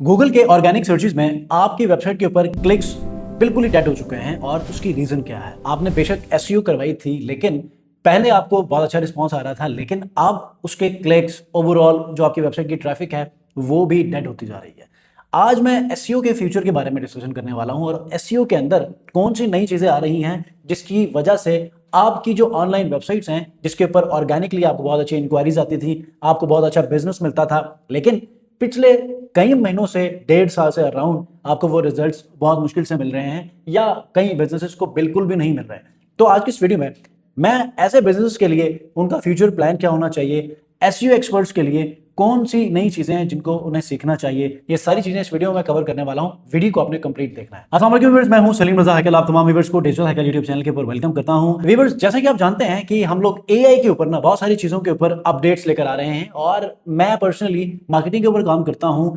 Google के organic searches में आपकी वेबसाइट के ऊपर क्लिक्स बिल्कुल ही डेड हो चुके हैं और उसकी रीजन क्या है। आपने बेशक एसईओ करवाई थी, लेकिन पहले आपको बहुत अच्छा रिस्पांस आ रहा था, लेकिन अब उसके क्लिक्स, ओवरऑल जो आपकी वेबसाइट की ट्रैफिक है वो भी डेड होती जा रही है। आज मैं एसईओ के फ्यूचर के बारे में डिस्कशन करने वाला हूं और एसईओ के अंदर कौन सी नई चीजें आ रही हैं जिसकी वजह से आपकी जो ऑनलाइन वेबसाइट्स हैं, जिसके ऊपर ऑर्गेनिकली आपको बहुत अच्छी इंक्वायरीज आती थी, आपको बहुत अच्छा बिजनेस मिलता था, लेकिन पिछले कई महीनों से, 1.5 साल से अराउंड आपको वो रिजल्ट्स बहुत मुश्किल से मिल रहे हैं या कई बिजनेसेस को बिल्कुल भी नहीं मिल रहे हैं। तो आज की इस वीडियो में मैं ऐसे बिजनेस के लिए उनका फ्यूचर प्लान क्या होना चाहिए, एसईओ एक्सपर्ट्स के लिए कौन सी नई चीजें हैं जिनको उन्हें सीखना चाहिए, ये सारी चीजें इस वीडियो में कवर करने वाला हूं। वीडियो को आपने कंप्लीट देखना है। अस्सलाम वालेकुम व्यूअर्स, मैं हूं सलीम रजा हैकल। आप तमाम व्यूअर्स को डिजिटल हैकल यूट्यूब चैनल के ऊपर वेलकम करता हूं। व्यूअर्स, जैसा कि आप जानते हैं कि हम लोग एआई के ऊपर ना बहुत सारी चीजों के ऊपर अपडेट्स लेकर आ रहे हैं और मैं पर्सनली मार्केटिंग के ऊपर काम करता हूं,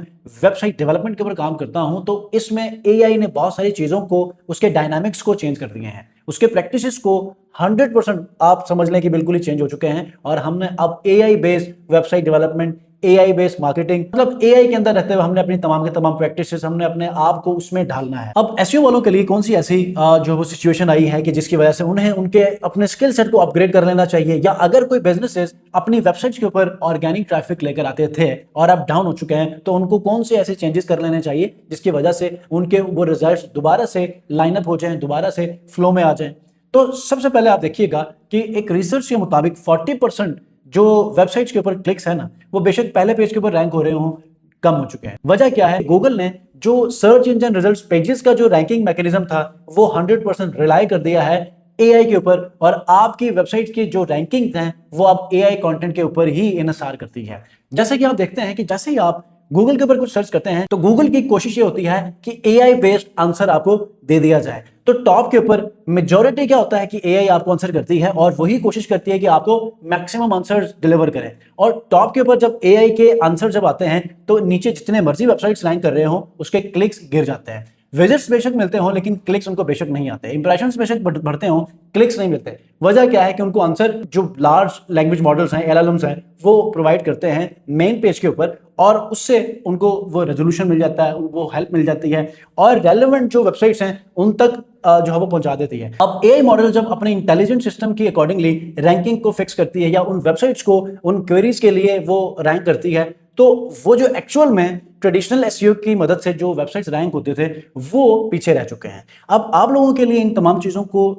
वेबसाइट डेवलपमेंट के ऊपर काम करता हूं। तो इसमें एआई ने बहुत सारी चीजों को, उसके डायनामिक्स को चेंज कर दिए हैं, उसके प्रैक्टिसेस को 100% आप समझ लें कि बिल्कुल ही चेंज हो चुके हैं। और हमने अब AI based website development, AI based marketing, मतलब एआई के अंदर रहते हुए हमने अपनी तमाम के तमाम प्रैक्टिसेस, हमने अपने आप को उसमें ढालना है। अब एसईओ वालों के लिए कौन सी ऐसी जो वो सिचुएशन आई है कि जिसकी वजह से उन्हें उनके अपने स्किल सेट को अपग्रेड कर लेना चाहिए, या अगर कोई बिजनेसेस अपनी वेबसाइट के ऊपर ऑर्गेनिक ट्रैफिक लेकर आते थे और अब डाउन हो चुके हैं, तो उनको कौन से ऐसे चेंजेस कर लेने चाहिए जिसकी वजह से उनके वो रिजल्ट्स दोबारा से लाइनअप हो जाएं, दोबारा से फ्लो में आ जाएं। तो सबसे पहले आप देखिएगा कि एक रिसर्च के मुताबिक 40% जो वेबसाइट्स के ऊपर क्लिक्स है ना, वो बेशक पहले पेज के ऊपर रैंक हो रहे हों, कम हो चुके हैं। वजह क्या है? गूगल ने जो सर्च इंजन रिजल्ट्स पेजेस का जो रैंकिंग मैकेनिज्म था वो 100% रिलाई कर दिया है एआई के ऊपर, और आपकी वेबसाइट की जो रैंकिंग हैं वो अब एआई कंटेंट के ऊपर ही इन्हिसार करती है। जैसे कि आप देखते हैं कि जैसे ही आप गूगल के ऊपर कुछ सर्च करते हैं तो गूगल की कोशिश ये होती है कि एआई बेस्ड आंसर आपको दे दिया जाए। तो टॉप के ऊपर मेजॉरिटी क्या होता है कि एआई आपको आंसर करती है और वही कोशिश करती है कि आपको मैक्सिमम आंसर्स डिलीवर करे। और टॉप के ऊपर जब एआई के आंसर जब आते हैं तो नीचे जितने मर्जी वेबसाइट्स रैंक कर रहे हो उसके क्लिक्स गिर जाते हैं। विजिट्स बेशक मिलते हो लेकिन क्लिक्स उनको बेशक नहीं आते, इंप्रेशंस बेशक बढ़ते हो, क्लिक्स नहीं मिलते। वजह क्या है कि उनको आंसर जो लार्ज लैंग्वेज मॉडल्स हैं, एलएलएम्स हैं, वो प्रोवाइड करते हैं मेन पेज के ऊपर, और उससे उनको वो रेजोल्यूशन मिल जाता है, वो हेल्प मिल जाती है और रेलेवेंट जो वेबसाइट्स हैं उन तक जो है वो पहुंचा देती है। अब एआई मॉडल जब अपने इंटेलिजेंट सिस्टम की अकॉर्डिंगली रैंकिंग को फिक्स करती है या उन वेबसाइट्स को, उन क्वेरीज के लिए वो रैंक करती है, तो वो जो एक्चुअल में ट्रेडिशनल एसईओ की मदद से जो वेबसाइट्स रैंक होते थे वो पीछे रह चुके हैं। अब आप लोगों के लिए इन तमाम चीज़ों को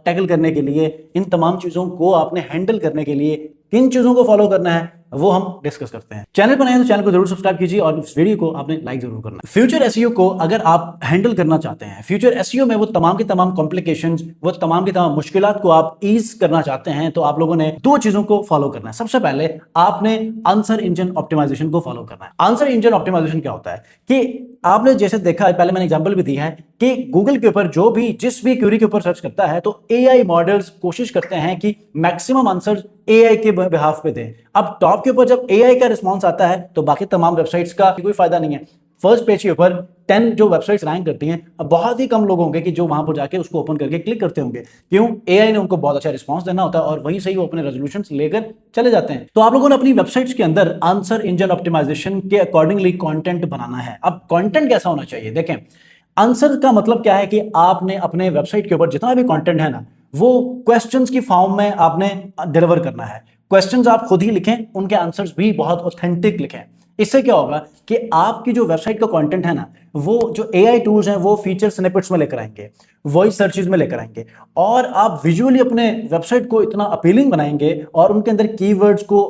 टैकल करने के लिए, इन तमाम चीज़ों को आपने हैंडल करने के लिए किन चीज़ों को फॉलो करना है वो हम डिस्कस करते हैं। चैनल पर नए हैं तो चैनल को जरूर सब्सक्राइब कीजिए और इस वीडियो को आपने लाइक जरूर करना है। फ्यूचर एसईओ को अगर आप हैंडल करना चाहते हैं, फ्यूचर एसईओ में वो तमाम की तमाम कॉम्प्लिकेशंस, वो तमाम की तमाम मुश्किलात को आप ईज करना चाहते हैं, तो आप लोगों ने दो चीजों को फॉलो करना है। सबसे पहले आपने आंसर इंजन ऑप्टिमाइजेशन को फॉलो करना है। आंसर इंजन ऑप्टिमाइजेशन क्या होता है कि आपने जैसे देखा है, पहले मैंने एग्जांपल भी दी है कि गूगल के ऊपर जो भी जिस भी क्वेरी के ऊपर सर्च करता है तो एआई मॉडल्स कोशिश करते हैं कि मैक्सिमम आंसर एआई के बिहाफ पे दें। अब टॉप के ऊपर जब एआई का रिस्पांस आता है तो बाकी तमाम वेबसाइट्स का कोई फायदा नहीं है। फर्स्ट पेज के ऊपर 10 जो वेबसाइट्स रैंक करती हैं, अब बहुत ही कम लोग होंगे कि जो वहां पर जाके उसको ओपन करके क्लिक करते होंगे। क्यों? एआई ने उनको बहुत अच्छा रिस्पांस देना होता है और वहीं से ही वो अपने रेजोल्यूशंस लेकर चले जाते हैं। तो आप लोगों ने अपनी वेबसाइट्स के अंदर आंसर इंजन ऑप्टिमाइजेशन के अकॉर्डिंगली कंटेंट बनाना है। अब कंटेंट कैसा होना चाहिए? देखें, आंसर का मतलब क्या है कि आपने अपने वेबसाइट के ऊपर जितना भी कंटेंट है ना, वो क्वेश्चंस की फॉर्म में आपने डिलीवर करना है। क्वेश्चंस आप खुद ही लिखें, उनके आंसर्स भी बहुत ऑथेंटिक लिखें। इससे क्या होगा कि आपकी जो वेबसाइट का कंटेंट है ना, वो जो एआई टूल्स हैं वो फीचर स्निपेट्स में लेकर आएंगे, वॉइस सर्चेज में लेकर आएंगे, और आप विजुअली अपने वेबसाइट को इतना अपीलिंग बनाएंगे और उनके अंदर कीवर्ड्स को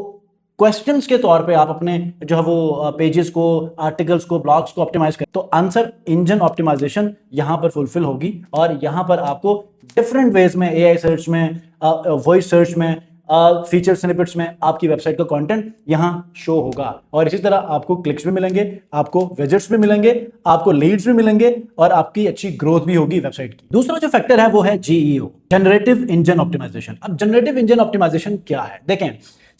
क्वेश्चंस के तौर पे आप अपने जो है वो पेजेस को, आर्टिकल्स को, ब्लॉग्स को ऑप्टिमाइज करें। तो आंसर इंजन ऑप्टिमाइजेशन यहां पर फुलफिल होगी और यहां पर आपको डिफरेंट वेज में, एआई सर्च में, वॉइस सर्च में, फीचर स्निपेट्स में आपकी वेबसाइट का कंटेंट यहां शो होगा। और इसी तरह आपको क्लिक्स भी मिलेंगे, आपको विजिट्स भी मिलेंगे, आपको लीड्स भी मिलेंगे और आपकी अच्छी ग्रोथ भी होगी वेबसाइट की। दूसरा जो फैक्टर है वो है जीईओ, जनरेटिव इंजन ऑप्टिमाइजेशन। अब जनरेटिव इंजन ऑप्टिमाइजेशन क्या है? देखें,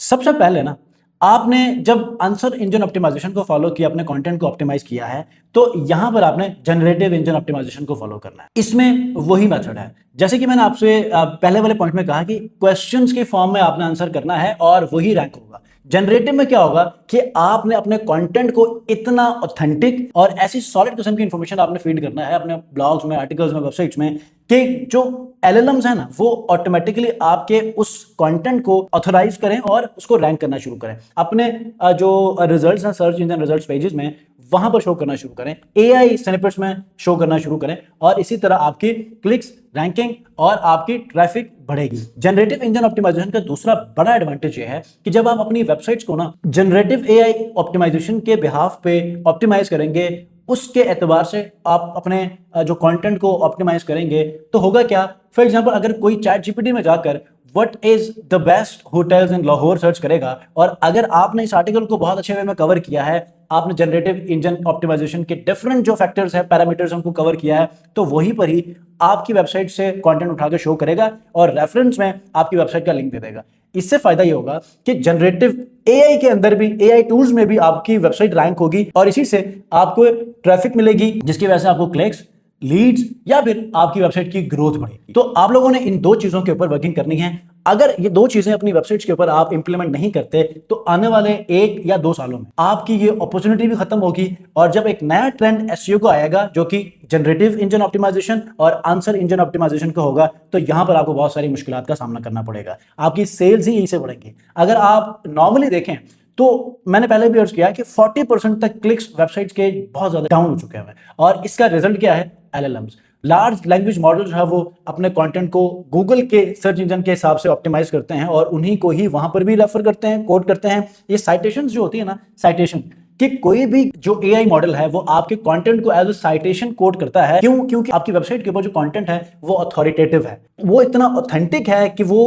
सबसे पहले ना आपने जब आंसर इंजन ऑप्टिमाइजेशन को फॉलो किया, अपने कंटेंट को ऑप्टिमाइज किया है, तो यहां पर आपने जनरेटिव इंजन ऑप्टिमाइजेशन को फॉलो करना है। इसमें वही मेथड है जैसे कि मैंने आपसे पहले वाले पॉइंट में कहा कि क्वेश्चंस की फॉर्म में आपने आंसर करना है और वही रैंक होगा। जनरेटिव में क्या होगा कि आपने अपने कंटेंट को इतना ऑथेंटिक और ऐसी सॉलिड किस्म की इंफॉर्मेशन आपने फीड करना है अपने ब्लॉग्स में, आर्टिकल्स में, वेबसाइट्स में, कि जो एलएलएम्स है ना वो ऑटोमेटिकली आपके उस कंटेंट को ऑथराइज करें और उसको रैंक करना शुरू करें। अपने जो रिजल्ट्स हैं सर्च इंजन रिजल्ट्स पेजेस में वहां पर शो करना शुरू करें, एआई स्निपेट्स में शो करना शुरू करें, और इसी तरह आपकी क्लिक्स, रैंकिंग और आपकी ट्रैफिक बढ़ेगी। जनरेटिव इंजन ऑप्टिमाइजेशन का दूसरा बड़ा एडवांटेज ये है कि जब आप अपनी वेबसाइट्स को ना जनरेटिव एआई ऑप्टिमाइजेशन के बिहाफ पे ऑप्टिमाइज करेंगे, उसके एतबार से आप अपने जो कंटेंट को ऑप्टिमाइज करेंगे, तो होगा क्या, फॉर एग्जांपल अगर कोई चैट जीपीटी में जाकर what is the best hotels in Lahore search करेगा, और अगर आपने इस आर्टिकल को बहुत अच्छे वे में कवर किया है, आपने जनरेटिव इंजन ऑप्टिमाइजेशन के डिफरेंट जो फैक्टर्स है, पैरामीटर्स उनको कवर किया है, तो वहीं पर ही आपकी वेबसाइट से कंटेंट उठा के शो करेगा और रेफरेंस में आपकी वेबसाइट का लिंक दे देगा। इससे फायदा ये होगा कि जनरेटिव एआई के अंदर भी, एआई टूल्स में भी आपकी वेबसाइट रैंक होगी और इसी से आपको ट्रैफिक मिलेगी, जिसकी वजह से आपको क्लिक्स, लीड्स या फिर आपकी वेबसाइट की ग्रोथ बढ़ेगी। तो आप लोगों ने इन दो चीजों के ऊपर वर्किंग करनी है। अगर ये दो चीजें अपनी वेबसाइट्स के ऊपर आप इंप्लीमेंट नहीं करते तो आने वाले 1 या 2 सालों में आपकी ये अपॉर्चुनिटी भी खत्म होगी, और जब एक नया ट्रेंड एसईओ का आएगा जो कि जनरेटिव इंजन ऑप्टिमाइजेशन और आंसर इंजन ऑप्टिमाइजेशन का होगा, तो यहां पर आपको बहुत सारी मुश्किलात का सामना करना पड़ेगा। आपकी सेल्स ही यहीं से बढ़ेंगी। अगर आप नॉर्मली देखें तो मैंने पहले भी अर्ज किया कि 40% तक क्लिक्स वेबसाइट्स के बहुत ज्यादा डाउन हो चुके हैं, और इसका रिजल्ट क्या है, एलएलएम्स। लार्ज लैंग्वेज मॉडल जो है वो अपने कंटेंट को गूगल के सर्च इंजन के हिसाब से ऑप्टिमाइज करते हैं और उन्हीं को ही वहां पर भी रेफर करते हैं, कोट करते हैं। ये साइटेशन जो होती है ना, साइटेशन कि कोई भी जो एआई मॉडल है वो आपके कंटेंट को एज अ साइटेशन कोड करता है। क्यों? क्योंकि आपकी वेबसाइट के ऊपर जो कंटेंट है वो अथॉरिटेटिव है, वो इतना ऑथेंटिक है कि वो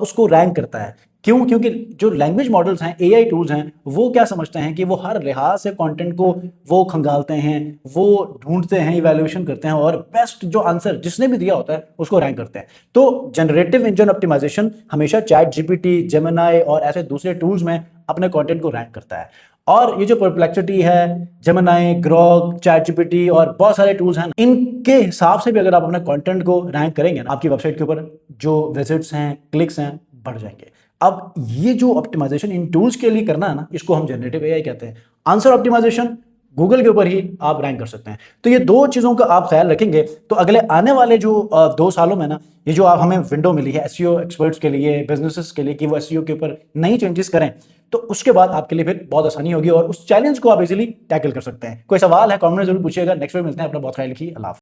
उसको रैंक करता है। क्यों? क्योंकि जो लैंग्वेज मॉडल्स हैं, एआई टूल्स हैं, वो क्या समझते हैं कि वो हर लिहाज से कंटेंट को वो खंगालते हैं, वो ढूंढते हैं, इवैल्यूएशन करते हैं और बेस्ट जो आंसर जिसने भी दिया होता है उसको रैंक करते हैं। तो जनरेटिव इंजन ऑप्टिमाइजेशन हमेशा चैट जीपीटी, जेमिनी और ऐसे दूसरे टूल्स में अपने कंटेंट को रैंक करता है। और ये जो परप्लेक्सिटी है, जेमिनी, ग्रॉक, चैट जीपीटी और बहुत सारे टूल्स हैं, इनके हिसाब से भी अगर आप अपने कंटेंट को रैंक करेंगे ना, आपकी वेबसाइट के ऊपर जो विजिट्स हैं, क्लिक्स हैं, बढ़ जाएंगे। अब ये जो ऑप्टिमाइजेशन इन टूल्स के लिए करना है ना, इसको हम जनरेटिव एआई कहते हैं। आंसर ऑप्टिमाइजेशन गूगल के ऊपर ही आप रैंक कर सकते हैं। तो ये दो चीजों का आप ख्याल रखेंगे तो अगले आने वाले जो 2 सालों में ना, ये जो आप हमें विंडो मिली है एसईओ एक्सपर्ट्स के लिए, बिजनेसेस के लिए, कि वो एसईओ के ऊपर नई चेंजेस करें, तो उसके बाद आपके लिए फिर बहुत आसानी होगी और उस चैलेंज को आप इजीली टैकल कर सकते हैं। कोई सवाल है कमेंट में जरूर पूछिएगा। नेक्स्ट वीडियो मिलते हैं। अपना बहुत ख्याल रखिए। अल्लाह हाफ़िज़।